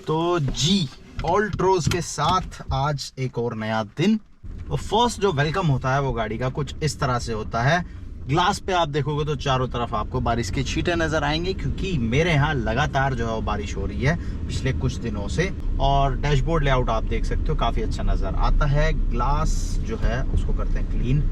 तो जी ऑल्ट्रोज के साथ आज एक और नया दिन। तो फर्स्ट जो वेलकम होता है वो गाड़ी का कुछ इस तरह से होता है। ग्लास पे आप देखोगे तो चारों तरफ आपको बारिश की छींटें नजर आएंगी, क्योंकि मेरे यहाँ लगातार जो है वो बारिश हो रही है पिछले कुछ दिनों से। और डैशबोर्ड लेआउट आप देख सकते हो काफी अच्छा नजर आता है। ग्लास जो है उसको करते हैं क्लीन,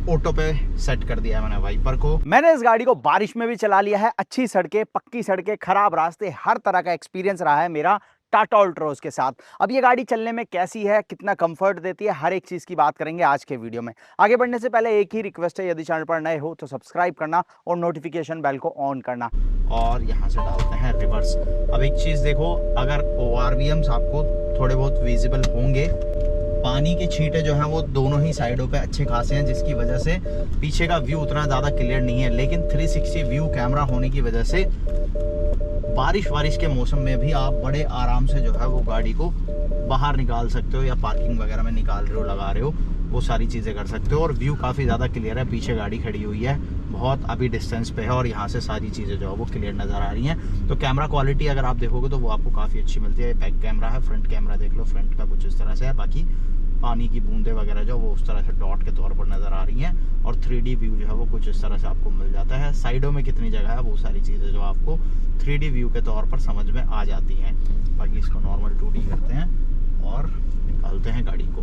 ऑटो पे सेट कर दिया है मैंने वाइपर को। मैंने इस गाड़ी को बारिश में भी चला लिया है। अच्छी सड़कें, पक्की सड़कें, खराब रास्ते, हर तरह का एक्सपीरियंस रहा है मेरा टाटा ऑल्ट्रोज के साथ। अब ये गाड़ी चलने में कैसी है, कितना कंफर्ट देती है, हर एक चीज की बात करेंगे आज के वीडियो में। आगे बढ़ने से पहले एक ही रिक्वेस्ट है, यदि चैनल पर नए हो तो सब्सक्राइब करना और नोटिफिकेशन बेल को ऑन करना। और यहाँ से डालते हैं रिवर्स। अब एक चीज देखो, अगर ORVMs आपको थोड़े बहुत विजिबल होंगे, पानी के छींटे जो हैं वो दोनों ही साइडों पे अच्छे खासे हैं, जिसकी वजह से पीछे का व्यू उतना ज़्यादा क्लियर नहीं है। लेकिन 360 व्यू कैमरा होने की वजह से बारिश के मौसम में भी आप बड़े आराम से जो है वो गाड़ी को बाहर निकाल सकते हो, या पार्किंग वगैरह में निकाल रहे हो, लगा रहे हो, वो सारी चीज़ें कर सकते हो। और व्यू काफ़ी ज़्यादा क्लियर है। पीछे गाड़ी खड़ी हुई है, बहुत अभी डिस्टेंस पे है, और यहाँ से सारी चीज़ें जो है वो क्लियर नज़र आ रही हैं। तो कैमरा क्वालिटी अगर आप देखोगे तो वो आपको काफ़ी अच्छी मिलती है। बैक कैमरा है, फ्रंट कैमरा देख लो, फ्रंट का कुछ इस तरह से है। बाकी पानी की बूंदें वगैरह जो वो उस तरह से डॉट के तौर पर नज़र आ रही हैं। और 3D व्यू जो है वो कुछ इस तरह से आपको मिल जाता है। साइडों में कितनी जगह है, वो सारी चीज़ें जो आपको 3D व्यू के तौर पर समझ में आ जाती हैं। बाकी इसको नॉर्मल 2D करते हैं और निकालते हैं गाड़ी को।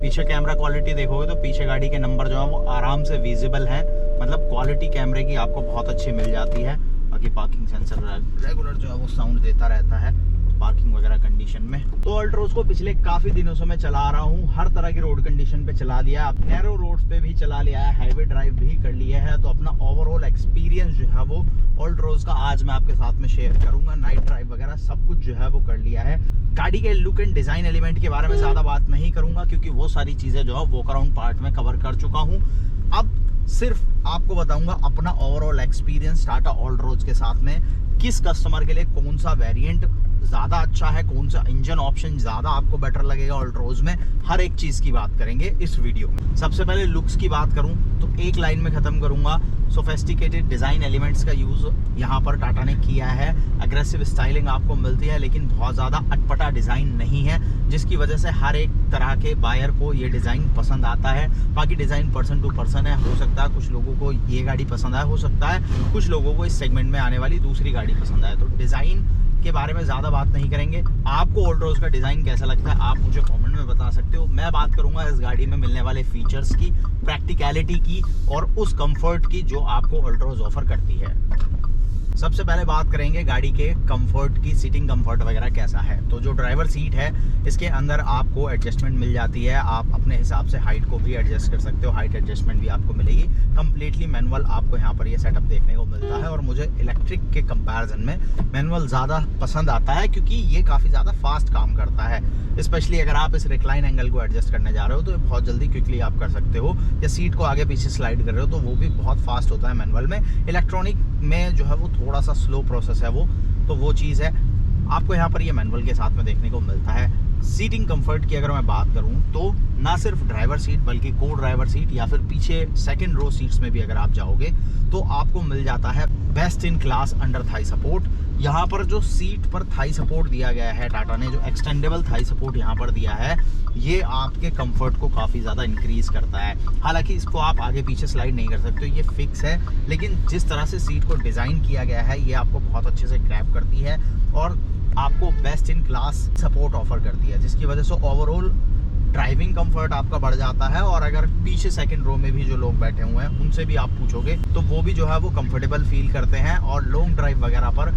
पीछे कैमरा क्वालिटी देखोगे तो पीछे गाड़ी के नंबर जो है वो आराम से विजिबल हैं। मतलब क्वालिटी कैमरे की आपको बहुत अच्छी मिल जाती है। बाकी पार्किंग सेंसर रेगुलर जो है वो साउंड देता रहता है पार्किंग वगैरह कंडीशन में। तो ऑल्ट्रोज को पिछले काफी दिनों से मैं चला रहा हूँ। हर तरह की रोड कंडीशन पे चला लिया है, नैरो रोड्स पे भी चला लिया है, हाईवे ड्राइव भी कर लिया है। तो अपना ओवरऑल एक्सपीरियंस जो है वो ऑल्ट्रोज का आज मैं आपके साथ में शेयर करूंगा। नाइट ड्राइव वगैरह सब कुछ जो है वो कर लिया है। गाड़ी के लुक एंड डिजाइन एलिमेंट के बारे में ज्यादा बात नहीं करूंगा, क्योंकि वो सारी चीजें जो है वॉक अराउंड पार्ट में कवर कर चुका हूँ। अब सिर्फ आपको बताऊंगा अपना ओवरऑल एक्सपीरियंस टाटा ऑल्ट्रोज के साथ में, किस कस्टमर के लिए कौन सा वेरिएंट ज़्यादा अच्छा है, कौन सा इंजन ऑप्शन ज़्यादा आपको बेटर लगेगा ऑल्ट्रोज में, हर एक चीज़ की बात करेंगे इस वीडियो में। सबसे पहले लुक्स की बात करूं तो एक लाइन में ख़त्म करूंगा, सोफेस्टिकेटेड डिज़ाइन एलिमेंट्स का यूज़ यहाँ पर टाटा ने किया है। अग्रेसिव स्टाइलिंग आपको मिलती है, लेकिन बहुत ज़्यादा अटपटा डिज़ाइन नहीं है, जिसकी वजह से हर एक तरह के बायर को ये डिज़ाइन पसंद आता है। बाकी डिज़ाइन पर्सन टू पर्सन है, हो सकता है कुछ लोगों को ये गाड़ी पसंद आए, हो सकता है कुछ लोगों को इस सेगमेंट में आने वाली दूसरी गाड़ी पसंद आए। तो डिज़ाइन के बारे में ज़्यादा बात नहीं करेंगे। आपको ऑल्ट्रोज का डिज़ाइन कैसा लगता है आप मुझे कमेंट में बता सकते हो। मैं बात करूंगा इस गाड़ी में मिलने वाले फीचर्स की, प्रैक्टिकलिटी की, और उस कंफर्ट की जो आपको ऑल्ट्रोज ऑफर करती है। सबसे पहले बात करेंगे गाड़ी के कंफर्ट की, सीटिंग कंफर्ट वगैरह कैसा है। तो जो ड्राइवर सीट है इसके अंदर आपको एडजस्टमेंट मिल जाती है। आप अपने हिसाब से हाइट को भी एडजस्ट कर सकते हो, हाइट एडजस्टमेंट भी आपको मिलेगी। कंप्लीटली मैनुअल आपको यहाँ पर ये सेटअप देखने को मिलता है, और मुझे इलेक्ट्रिक के कंपैरिजन में मैनुअल ज़्यादा पसंद आता है, क्योंकि ये काफ़ी ज़्यादा फास्ट काम करता है। स्पेशली अगर आप इस रिक्लाइन एंगल को एडजस्ट करने जा रहे हो तो ये बहुत जल्दी क्विकली आप कर सकते हो, या सीट को आगे पीछे स्लाइड कर रहे हो तो वो भी बहुत फास्ट होता है मैनुअल में। इलेक्ट्रॉनिक में जो है वो थोड़ा सा स्लो प्रोसेस है वो चीज़ है आपको यहाँ पर ये मैनुअल के साथ में देखने को मिलता है। सीटिंग कंफर्ट की अगर मैं बात करूँ तो ना सिर्फ ड्राइवर सीट बल्कि को ड्राइवर सीट या फिर पीछे सेकंड रो सीट्स में भी अगर आप जाओगे तो आपको मिल जाता है best in class under Thai support. यहाँ पर जो सीट पर थाई सपोर्ट दिया गया है, टाटा ने जो एक्सटेंडेबल थाई सपोर्ट यहाँ पर दिया है, ये आपके कंफर्ट को काफ़ी ज़्यादा इंक्रीज करता है। हालांकि इसको आप आगे पीछे स्लाइड नहीं कर सकते, ये फिक्स है, लेकिन जिस तरह से सीट को डिज़ाइन किया गया है ये आपको बहुत अच्छे से ग्रैब करती है और आपको best in class support offer करती है, जिसकी वजह से ओवरऑल ड्राइविंग कंफर्ट आपका बढ़ जाता है। और अगर पीछे सेकंड रो में भी जो लोग बैठे हुए हैं उनसे भी आप पूछोगे तो वो भी जो है वो कंफर्टेबल फील करते हैं। और लॉन्ग ड्राइव वगैरह पर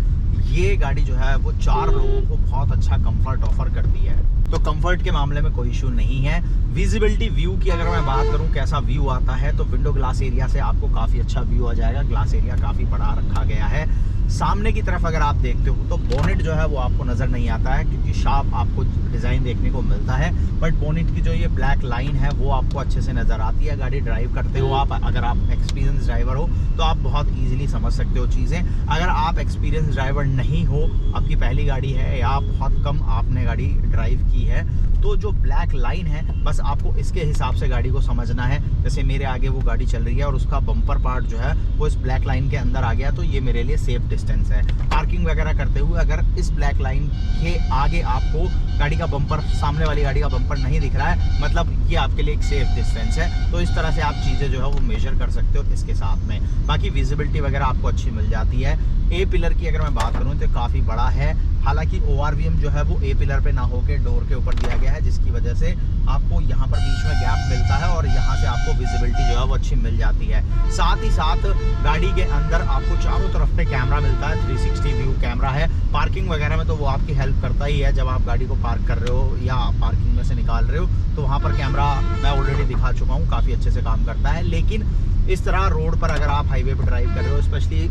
ये गाड़ी जो है वो 4 लोगों को बहुत अच्छा कंफर्ट ऑफर करती है। तो कंफर्ट के मामले में कोई इशू नहीं है। विजिबिलिटी व्यू की अगर मैं बात करूं कैसा व्यू आता है, तो विंडो ग्लास एरिया से आपको काफ़ी अच्छा व्यू आ जाएगा। ग्लास एरिया काफ़ी बड़ा रखा गया है। सामने की तरफ अगर आप देखते हो तो बोनेट जो है वो आपको नज़र नहीं आता है, क्योंकि शार्प आपको डिज़ाइन देखने को मिलता है, बट बोनेट की जो ये ब्लैक लाइन है वो आपको अच्छे से नज़र आती है। गाड़ी ड्राइव करते हो आप, अगर आप एक्सपीरियंस ड्राइवर हो तो आप बहुत ईजिली समझ सकते हो चीज़ें। अगर आप एक्सपीरियंस ड्राइवर नहीं हो, आपकी पहली गाड़ी है या बहुत कम आपने गाड़ी ड्राइव की है, तो जो ब्लैक लाइन है बस आपको इसके हिसाब से गाड़ी को समझना है। जैसे मेरे आगे वो गाड़ी चल रही है और उसका बम्पर पार्ट जो है वो इस ब्लैक लाइन के अंदर आ गया, तो ये मेरे लिए सेफ डिस्टेंस है। पार्किंग वगैरह करते हुए अगर इस ब्लैक लाइन के आगे आपको गाड़ी का बम्पर, सामने वाली गाड़ी का बम्पर नहीं दिख रहा है, मतलब ये आपके लिए एक सेफ डिस्टेंस है। तो इस तरह से आप चीज़ें जो है वो मेजर कर सकते हो इसके साथ में। बाकी विजिबिलिटी वगैरह आपको अच्छी मिल जाती है। ए पिलर की अगर मैं बात करूँ तो काफ़ी बड़ा है, हालांकि ORVM जो है वो ए पिलर पे ना होके डोर के ऊपर दिया गया है, जिसकी वजह से आपको यहाँ पर बीच में गैप मिलता है और यहाँ से आपको विजिबिलिटी जो है वो अच्छी मिल जाती है। साथ ही साथ गाड़ी के अंदर आपको चारों तरफ पे कैमरा मिलता है, 360 व्यू कैमरा है। पार्किंग वगैरह में तो वो आपकी हेल्प करता ही है, जब आप गाड़ी को पार्क कर रहे हो या पार्किंग में से निकाल रहे हो तो वहाँ पर कैमरा मैं ऑलरेडी दिखा चुका हूँ, काफ़ी अच्छे से काम करता है। लेकिन इस तरह रोड पर अगर आप हाईवे पर ड्राइव कर रहे हो, स्पेशली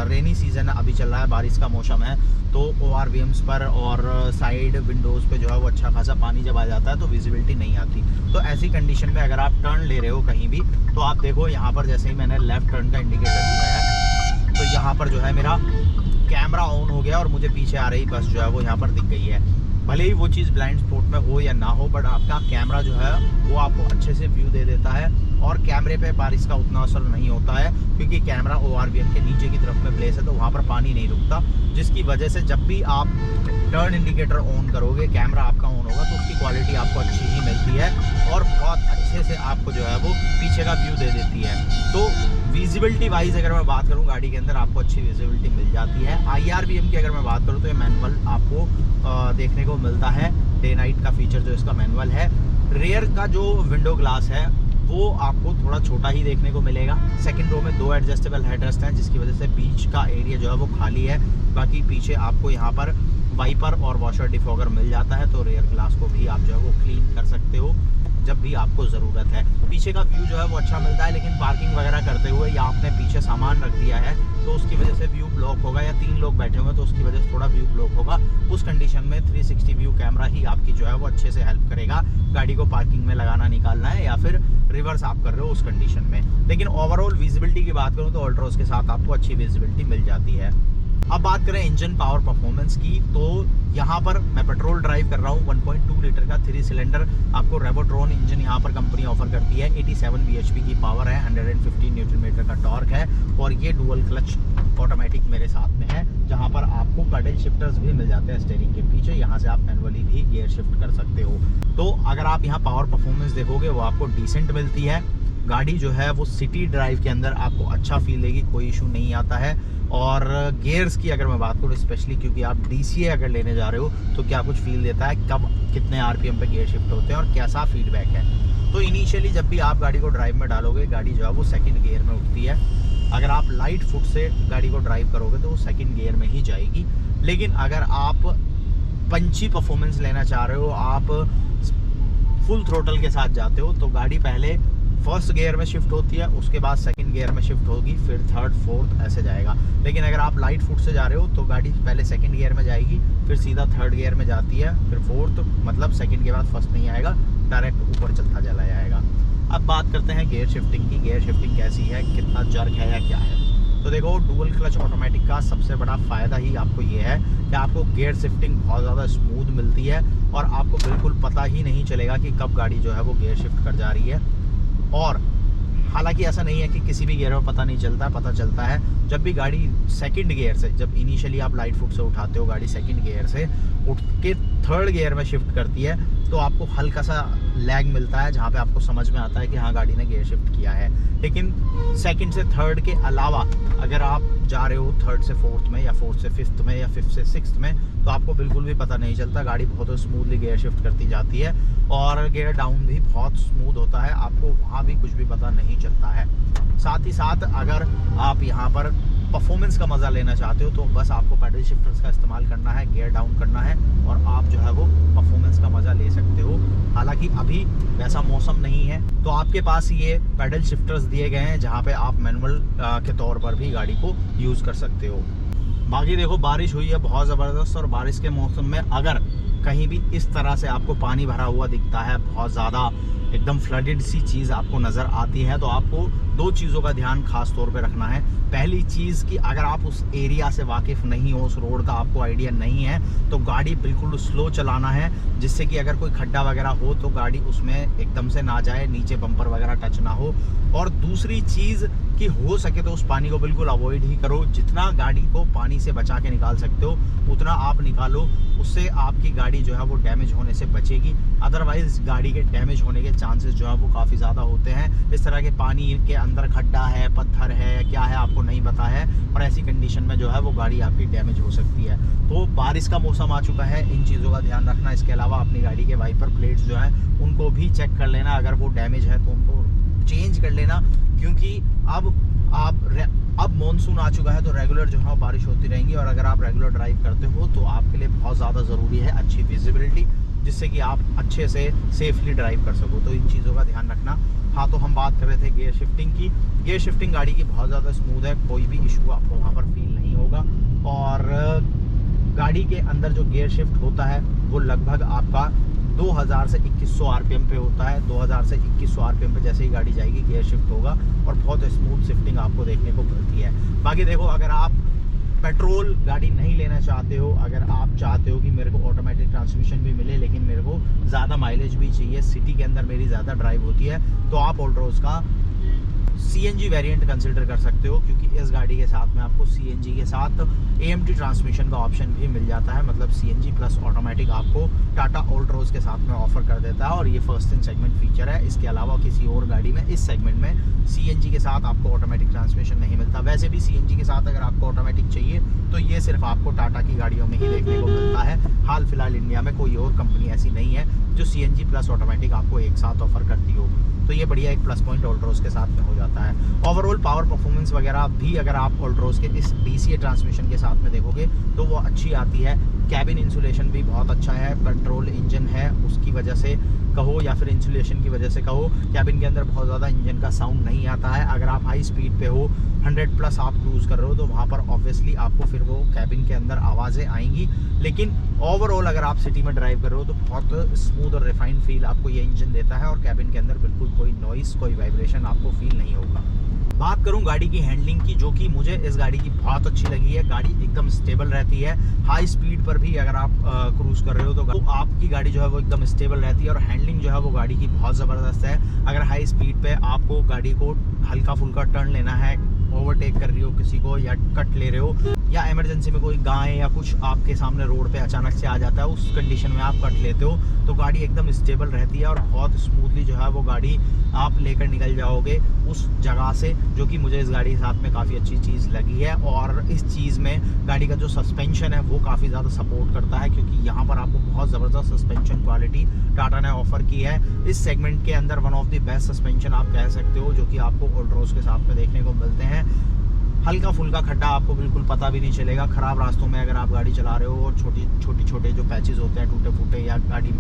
रेनी सीजन अभी चल रहा है, बारिश का मौसम है, तो ORVMs पर और साइड विंडोज़ पे जो है वो अच्छा खासा पानी जब आ जाता है तो विजिबिलिटी नहीं आती। तो ऐसी कंडीशन में अगर आप टर्न ले रहे हो कहीं भी, तो आप देखो यहाँ पर जैसे ही मैंने लेफ्ट टर्न का इंडिकेटर दिया है तो यहाँ पर जो है मेरा कैमरा ऑन हो गया और मुझे पीछे आ रही बस जो है वो यहाँ पर दिख गई है। भले ही वो चीज़ ब्लाइंड स्पॉट में हो या ना हो, बट आपका कैमरा जो है वो आपको अच्छे से व्यू दे देता है और कैमरे पे बारिश का उतना असर नहीं होता है, क्योंकि कैमरा ORVM के नीचे की तरफ में प्लेस है तो वहाँ पर पानी नहीं रुकता, जिसकी वजह से जब भी आप टर्न इंडिकेटर ऑन करोगे, कैमरा आपका ऑन होगा तो उसकी क्वालिटी आपको अच्छी ही मिलती है और बहुत अच्छे से आपको जो है वो पीछे का व्यू दे देती है। तो विजिबिलिटी वाइज अगर मैं बात करूँ, गाड़ी के अंदर आपको अच्छी विजिबिलिटी मिल जाती है। IRVM की अगर मैं बात करूँ तो ये मैनुअल आपको देखने को मिलता है, डे नाइट का फीचर जो इसका मैनुअल है। रेयर का जो विंडो ग्लास है वो आपको थोड़ा छोटा ही देखने को मिलेगा। सेकंड रो में 2 एडजस्टेबल हेडरेस्ट हैं, जिसकी वजह से बीच का एरिया जो है वो खाली है। बाकी पीछे आपको यहाँ पर वाइपर और वॉशर डिफॉगर मिल जाता है, तो रेयर ग्लास को भी आप जो है वो क्लीन कर सकते हो जब भी आपको ज़रूरत है। पीछे का व्यू जो है वो अच्छा मिलता है, लेकिन पार्किंग वगैरह करते हुए या आपने पीछे सामान रख दिया है तो उसकी वजह से व्यू ब्लॉक होगा, या 3 लोग बैठे हुए तो उसकी वजह से थोड़ा व्यू ब्लॉक होगा। उस कंडीशन में 360 व्यू कैमरा ही आपकी जो है वो अच्छे से हेल्प करेगा, गाड़ी को पार्किंग में लगाना निकालना है या फिर रिवर्स आप कर रहे हो उस कंडीशन में। लेकिन ओवरऑल विजिबिलिटी की बात करूँ तो अल्ट्रोज के साथ आपको अच्छी विजिबिलिटी मिल जाती है। अब बात करें इंजन पावर परफॉर्मेंस की, तो यहाँ पर मैं पेट्रोल ड्राइव कर रहा हूँ। 1.2 लीटर का 3 सिलेंडर आपको रेवोट्रॉन इंजन यहाँ पर कंपनी ऑफर करती है। 87 bhp की पावर है, 115 न्यूटन मीटर का टॉर्क है और ये डुअल क्लच ऑटोमेटिक मेरे साथ में है, जहाँ पर आपको पैडल शिफ्टर्स भी मिल जाते हैं स्टीयरिंग के पीछे। यहाँ से आप मैनुअली भी गियर शिफ्ट कर सकते हो। तो अगर आप यहाँ पावर परफॉर्मेंस देखोगे वो आपको डिसेंट मिलती है। गाड़ी जो है वो सिटी ड्राइव के अंदर आपको अच्छा फील देगी, कोई इशू नहीं आता है। और गियर्स की अगर मैं बात करूँ, स्पेशली क्योंकि आप DCA अगर लेने जा रहे हो तो क्या कुछ फील देता है, कब कितने RPM पे गियर शिफ्ट होते हैं और कैसा फीडबैक है। तो इनिशियली जब भी आप गाड़ी को ड्राइव में डालोगे, गाड़ी जो है वो सेकंड गियर में उठती है। अगर आप लाइट फुट से गाड़ी को ड्राइव करोगे तो वो सेकंड गियर में ही जाएगी। लेकिन अगर आप पंची परफॉर्मेंस लेना चाह रहे हो, आप फुल थ्रोटल के साथ जाते हो, तो गाड़ी पहले फर्स्ट गियर में शिफ्ट होती है, उसके बाद सेकंड गियर में शिफ्ट होगी, फिर थर्ड फोर्थ ऐसे जाएगा। लेकिन अगर आप लाइट फुट से जा रहे हो तो गाड़ी पहले सेकंड गियर में जाएगी, फिर सीधा थर्ड गियर में जाती है, फिर फोर्थ, मतलब सेकंड के बाद फर्स्ट नहीं आएगा, डायरेक्ट ऊपर चलता चला जाएगा। अब बात करते हैं गियर शिफ्टिंग की। गियर शिफ्टिंग कैसी है, कितना जर्क है या क्या है। तो देखो, डुअल क्लच ऑटोमेटिक का सबसे बड़ा फ़ायदा ही आपको ये है कि आपको गियर शिफ्टिंग बहुत ज़्यादा स्मूथ मिलती है और आपको बिल्कुल पता ही नहीं चलेगा कि कब गाड़ी जो है वो गियर शिफ्ट कर जा रही है। और हालांकि ऐसा नहीं है कि किसी भी गियर में पता नहीं चलता, पता चलता है जब भी गाड़ी सेकंड गियर से, जब इनिशियली आप लाइट फुट से उठाते हो, गाड़ी सेकंड गियर से उठ के थर्ड गियर में शिफ्ट करती है तो आपको हल्का सा लैग मिलता है, जहाँ पे आपको समझ में आता है कि हाँ गाड़ी ने गियर शिफ्ट किया है। लेकिन सेकंड से थर्ड के अलावा अगर आप जा रहे हो थर्ड से फोर्थ में या फोर्थ से फिफ्थ में या फिफ्थ से सिक्स्थ में, तो आपको बिल्कुल भी पता नहीं चलता, गाड़ी बहुत स्मूथली गियर शिफ्ट करती जाती है और गियर डाउन भी बहुत स्मूथ होता है, आपको वहाँ भी कुछ भी पता नहीं चलता है। साथ ही साथ अगर आप यहाँ पर परफॉर्मेंस का मज़ा लेना चाहते हो तो बस आपको पैडल शिफ्टर्स का इस्तेमाल करना है, गियर डाउन करना है और आप जो है वो परफॉर्मेंस का मज़ा ले सकते हो। हालांकि अभी वैसा मौसम नहीं है तो आपके पास ये पैडल शिफ्टर्स दिए गए हैं, जहाँ पे आप मैनुअल के तौर पर भी गाड़ी को यूज़ कर सकते हो। बाकी देखो, बारिश हुई है बहुत ज़बरदस्त और बारिश के मौसम में अगर कहीं भी इस तरह से आपको पानी भरा हुआ दिखता है, बहुत ज़्यादा एकदम फ्लडेड सी चीज़ आपको नज़र आती है, तो आपको दो चीज़ों का ध्यान खास तौर पे रखना है। पहली चीज़ कि अगर आप उस एरिया से वाकिफ़ नहीं हो, उस रोड का आपको आइडिया नहीं है, तो गाड़ी बिल्कुल स्लो चलाना है, जिससे कि अगर कोई खड्डा वगैरह हो तो गाड़ी उसमें एकदम से ना जाए, नीचे बम्पर वगैरह टच ना हो। और दूसरी चीज़ कि हो सके तो उस पानी को बिल्कुल अवॉइड ही करो। जितना गाड़ी को पानी से बचा के निकाल सकते हो उतना आप निकालो, उससे आपकी गाड़ी जो है वो डैमेज होने से बचेगी। अदरवाइज गाड़ी के डैमेज होने के चांसेस जो है वो काफ़ी ज़्यादा होते हैं। इस तरह के पानी के अंदर खड्डा है, पत्थर है, क्या है आपको नहीं पता है, और ऐसी कंडीशन में जो है वो गाड़ी आपकी डैमेज हो सकती है। तो बारिश का मौसम आ चुका है, इन चीज़ों का ध्यान रखना। इसके अलावा अपनी गाड़ी के वाइपर प्लेट्स जो हैं उनको भी चेक कर लेना, अगर वो डैमेज है तो उनको चेंज कर लेना, क्योंकि अब मॉनसून आ चुका है तो रेगुलर जो है बारिश होती रहेंगी, और अगर आप रेगुलर ड्राइव करते हो तो आपके लिए बहुत ज़्यादा ज़रूरी है अच्छी विजिबिलिटी, जिससे कि आप अच्छे से सेफली ड्राइव कर सको। तो इन चीज़ों का ध्यान रखना। हाँ, तो हम बात कर रहे थे गियर शिफ्टिंग की। गियर शिफ्टिंग गाड़ी की बहुत ज़्यादा स्मूथ है, कोई भी इशू आपको वहाँ पर फील नहीं होगा। और गाड़ी के अंदर जो गियर शिफ्ट होता है वो लगभग आपका 2000 से 2100 आरपीएम पे होता है। 2000 से 2100 आरपीएम पे जैसे ही गाड़ी जाएगी गियर शिफ्ट होगा, और बहुत स्मूथ शिफ्टिंग आपको देखने को मिलती है। बाकी देखो, अगर आप पेट्रोल गाड़ी नहीं लेना चाहते हो, अगर आप चाहते हो कि मेरे को ऑटोमेटिक ट्रांसमिशन भी मिले लेकिन मेरे को ज़्यादा माइलेज भी चाहिए, सिटी के अंदर मेरी ज़्यादा ड्राइव होती है, तो आप ऑल्ट्रोज का CNG वेरिएंट कंसिडर कर सकते हो, क्योंकि इस गाड़ी के साथ में आपको CNG के साथ AMT ट्रांसमिशन का ऑप्शन भी मिल जाता है। मतलब CNG प्लस ऑटोमेटिक आपको टाटा ऑल्ट्रोज के साथ में ऑफर कर देता है, और ये फर्स्ट इन सेगमेंट फीचर है। इसके अलावा किसी और गाड़ी में इस सेगमेंट में CNG के साथ आपको ऑटोमेटिक ट्रांसमिशन नहीं मिलता। वैसे भी CNG के साथ अगर आपको ऑटोमेटिक चाहिए तो ये सिर्फ आपको टाटा की गाड़ियों में ही देखने को मिलता है। हाल फिलहाल इंडिया में कोई और कंपनी ऐसी नहीं है जो CNG प्लस ऑटोमेटिक आपको एक साथ ऑफर करती हो, तो ये बढ़िया एक प्लस पॉइंट ऑल्ट्रोज के साथ में हो जाता है। ओवरऑल पावर परफॉर्मेंस वगैरह भी अगर आप ऑल्ट्रोज के इस DCA ट्रांसमिशन के साथ में देखोगे तो वो अच्छी आती है। कैबिन इंसुलेशन भी बहुत अच्छा है, पेट्रोल इंजन है उसकी वजह से कहो या फिर इंसुलेशन की वजह से कहो, कैबिन के अंदर बहुत ज़्यादा इंजन का साउंड नहीं आता है। अगर आप हाई स्पीड पे हो, 100 प्लस आप क्रूज़ कर रहे हो, तो वहाँ पर ऑब्वियसली आपको फिर वो कैबिन के अंदर आवाज़ें आएंगी। लेकिन ओवरऑल अगर आप सिटी में ड्राइव कर रहे हो तो बहुत स्मूथ और रिफाइंड फील आपको ये इंजन देता है, और कैबिन के अंदर बिल्कुल कोई नॉइस, कोई वाइब्रेशन आपको फील नहीं होगा। बात करूं गाड़ी की हैंडलिंग की, जो कि मुझे इस गाड़ी की बहुत अच्छी लगी है। गाड़ी एकदम स्टेबल रहती है, हाई स्पीड पर भी अगर आप क्रूज कर रहे हो तो आपकी गाड़ी जो है वो एकदम स्टेबल रहती है, और हैंडलिंग जो है वो गाड़ी की बहुत ज़बरदस्त है। अगर हाई स्पीड पे आपको गाड़ी को हल्का फुल्का टर्न लेना है, ओवरटेक कर रही हो किसी को या कट ले रहे हो, या इमरजेंसी में कोई गाय या कुछ आपके सामने रोड पे अचानक से आ जाता है, उस कंडीशन में आप कट लेते हो, तो गाड़ी एकदम स्टेबल रहती है और बहुत स्मूथली जो है वो गाड़ी आप लेकर निकल जाओगे उस जगह से, जो कि मुझे इस गाड़ी के साथ में काफ़ी अच्छी चीज़ लगी है। और इस चीज़ में गाड़ी का जो सस्पेंशन है वो काफ़ी ज़्यादा सपोर्ट करता है, क्योंकि यहाँ पर आपको बहुत ज़बरदस्त सस्पेंशन क्वालिटी टाटा ने ऑफर की है। इस सेगमेंट के अंदर one of the best suspension आप कह सकते हो, जो कि आपको ऑल्ट्रोज के साथ में देखने को मिलते हैं। हल्का फुल्का खड्डा आपको बिल्कुल पता भी नहीं चलेगा। ख़राब रास्तों में अगर आप गाड़ी चला रहे हो और छोटे जो पैचेस होते हैं टूटे फूटे, या गाड़ी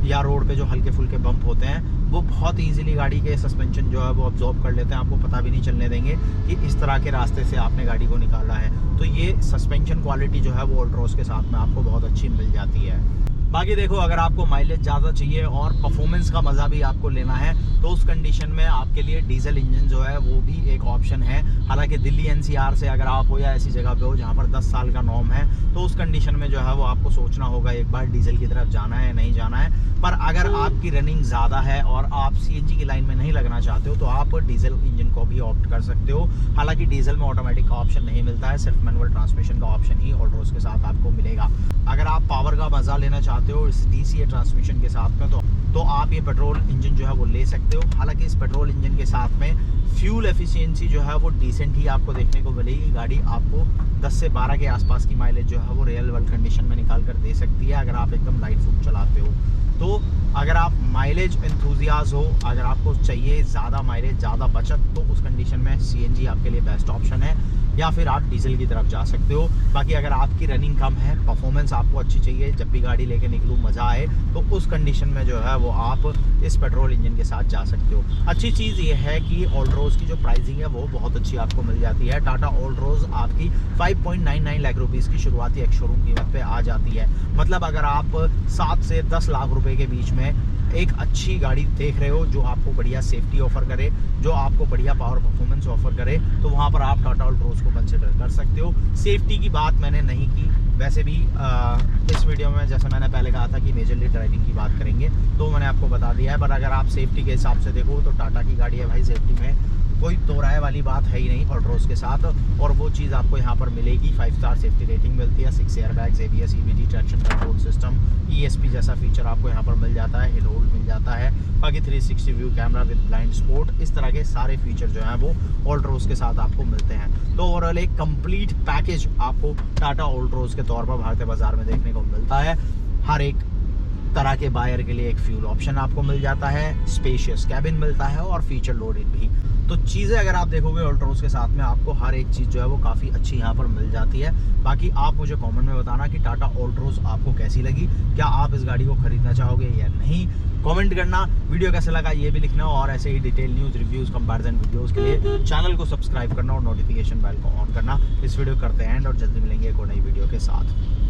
या रोड पे जो हल्के फुल्के बम्प होते हैं, वो बहुत इजीली गाड़ी के सस्पेंशन जो है वो अब्जॉर्ब कर लेते हैं, आपको पता भी नहीं चलने देंगे कि इस तरह के रास्ते से आपने गाड़ी को निकाला है। तो ये सस्पेंशन क्वालिटी जो है वो ऑल्ट्रोज के साथ में आपको बहुत अच्छी मिल जाती है। बाकी देखो, अगर आपको माइलेज ज़्यादा चाहिए और परफॉर्मेंस का मज़ा भी आपको लेना है तो उस कंडीशन में आपके लिए डीजल इंजन जो है वो भी एक ऑप्शन है। हालांकि दिल्ली NCR से अगर आप हो या ऐसी जगह पे हो जहाँ पर 10 साल का नॉर्म है, तो उस कंडीशन में जो है वो आपको सोचना होगा एक बार डीजल की तरफ जाना है या नहीं जाना है। पर अगर आपकी रनिंग ज़्यादा है और आप CNG की लाइन में नहीं लगना चाहते हो तो आप डीजल इंजन को भी ऑप्ट कर सकते हो। हालांकि डीजल में ऑटोमेटिक का ऑप्शन नहीं मिलता है, सिर्फ मैनुअल ट्रांसमिशन का ऑप्शन ही ऑल्ट्रोज के साथ आपको मिलेगा। अगर आप पावर का मज़ा लेना चाहते हो इस DCA ट्रांसमिशन के साथ में तो आप ये पेट्रोल इंजन जो है वो ले सकते हो। हालांकि इस पेट्रोल इंजन के साथ में फ्यूल एफिशिएंसी जो है वो डिसेंट ही आपको देखने को मिलेगी। गाड़ी आपको 10 से 12 के आसपास की माइलेज जो है वो रियल वर्ल्ड कंडीशन में निकाल कर दे सकती है, अगर आप एकदम लाइट फुट चलाते हो। तो अगर आप माइलेज एंथुजियास्ट हो, अगर आपको चाहिए ज़्यादा माइलेज ज़्यादा बचत, तो उस कंडीशन में CNG आपके लिए बेस्ट ऑप्शन है। या फिर आप डीजल की तरफ जा सकते हो। बाकी अगर आपकी रनिंग कम है, परफॉर्मेंस आपको अच्छी चाहिए, जब भी गाड़ी लेके निकलूँ मज़ा आए, तो उस कंडीशन में जो है वो आप इस पेट्रोल इंजन के साथ जा सकते हो। अच्छी चीज़ ये है कि ऑल्ट्रोज की जो प्राइसिंग है वो बहुत अच्छी आपको मिल जाती है। टाटा ऑल्ट्रोज आपकी 5.99 लाख रुपीज़ की शुरुआती एक शोरूम कीमत पे आ जाती है। मतलब अगर आप 7 से 10 लाख रुपए के बीच में एक अच्छी गाड़ी देख रहे हो जो आपको बढ़िया सेफ्टी ऑफर करे, जो आपको बढ़िया पावर परफॉर्मेंस ऑफर करे, तो वहाँ पर आप टाटा ऑल्ट्रोज को कंसिडर कर सकते हो। सेफ्टी की बात मैंने नहीं की, वैसे भी इस वीडियो में जैसे मैंने पहले कहा था कि मेजरली ड्राइविंग की बात करेंगे, तो मैंने आपको बता दिया है। पर अगर आप सेफ्टी के हिसाब से देखो तो टाटा की गाड़ी है भाई, सेफ्टी में कोई दोहराए वाली बात है ही नहीं ऑल्ट्रोज के साथ, और वो चीज़ आपको यहाँ पर मिलेगी। 5 स्टार सेफ्टी रेटिंग मिलती है, 6 airbags, ABS, EBD, traction control system, ESP जैसा फीचर आपको यहाँ पर मिल जाता है, हिल होल्ड मिल जाता है। बाकी 360 view camera with blind spot, इस तरह के सारे फीचर जो हैं वो ऑल्ट्रोज के साथ आपको मिलते हैं। तो ओवरऑल एक कंप्लीट पैकेज आपको टाटा ऑल्ट्रोज के तौर पर भारतीय बाजार में देखने को मिलता है। हर एक तरह के बायर के लिए एक फ्यूल ऑप्शन आपको मिल जाता है, स्पेशियस कैबिन मिलता है और फीचर लोडेड भी। तो चीज़ें अगर आप देखोगे ऑल्ट्रोज के साथ में आपको हर एक चीज़ जो है वो काफ़ी अच्छी यहाँ पर मिल जाती है। बाकी आप मुझे कमेंट में बताना कि टाटा ऑल्ट्रोज आपको कैसी लगी, क्या आप इस गाड़ी को खरीदना चाहोगे या नहीं, कमेंट करना। वीडियो कैसा लगा ये भी लिखना, और ऐसे ही detail news, reviews, comparison videos के लिए चैनल को सब्सक्राइब करना और नोटिफिकेशन बेल को ऑन करना। इस वीडियो करते हैं एंड और जल्दी मिलेंगे एक और नई वीडियो के साथ।